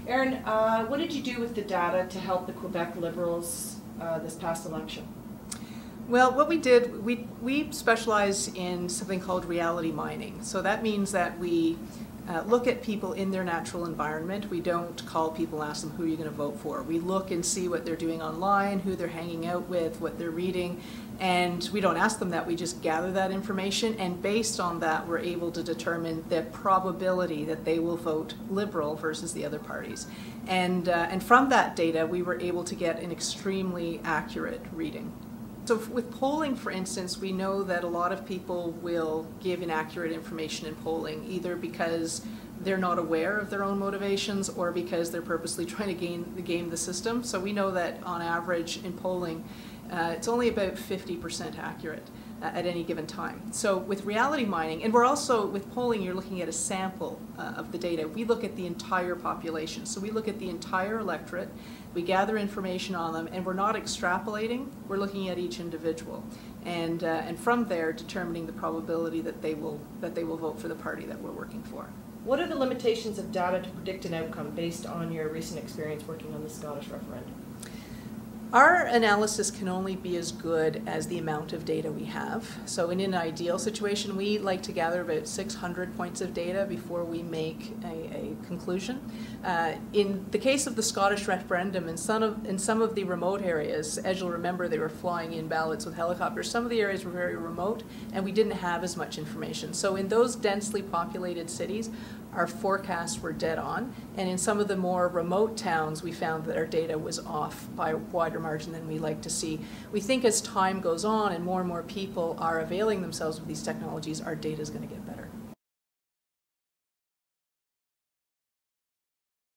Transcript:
Erin, what did you do with the data to help the Quebec Liberals this past election? Well, what we did, we specialize in something called reality mining. So that means that we look at people in their natural environment. We don't call people, ask them who you're going to vote for. We look and see what they're doing online, who they're hanging out with, what they're reading, and we don't ask them that. We just gather that information, and based on that, we're able to determine the probability that they will vote Liberal versus the other parties. And from that data, we were able to get an extremely accurate reading. So with polling, for instance, we know that a lot of people will give inaccurate information in polling, either because they're not aware of their own motivations or because they're purposely trying to game the system. So we know that on average in polling, it's only about 50% accurate at any given time. So with reality mining, and we're also, with polling, you're looking at a sample of the data. We look at the entire population. So we look at the entire electorate, we gather information on them, and we're not extrapolating, we're looking at each individual. And from there, determining the probability that they will vote for the party that we're working for. What are the limitations of data to predict an outcome based on your recent experience working on the Scottish referendum? Our analysis can only be as good as the amount of data we have. So in an ideal situation, we like to gather about 600 points of data before we make a conclusion. In the case of the Scottish referendum, in some of the remote areas, as you'll remember, they were flying in ballots with helicopters. Some of the areas were very remote, and we didn't have as much information. So in those densely populated cities, our forecasts were dead on, and in some of the more remote towns, we found that our data was off by a wider margin than we like to see. We think as time goes on and more people are availing themselves of these technologies, our data is going to get better.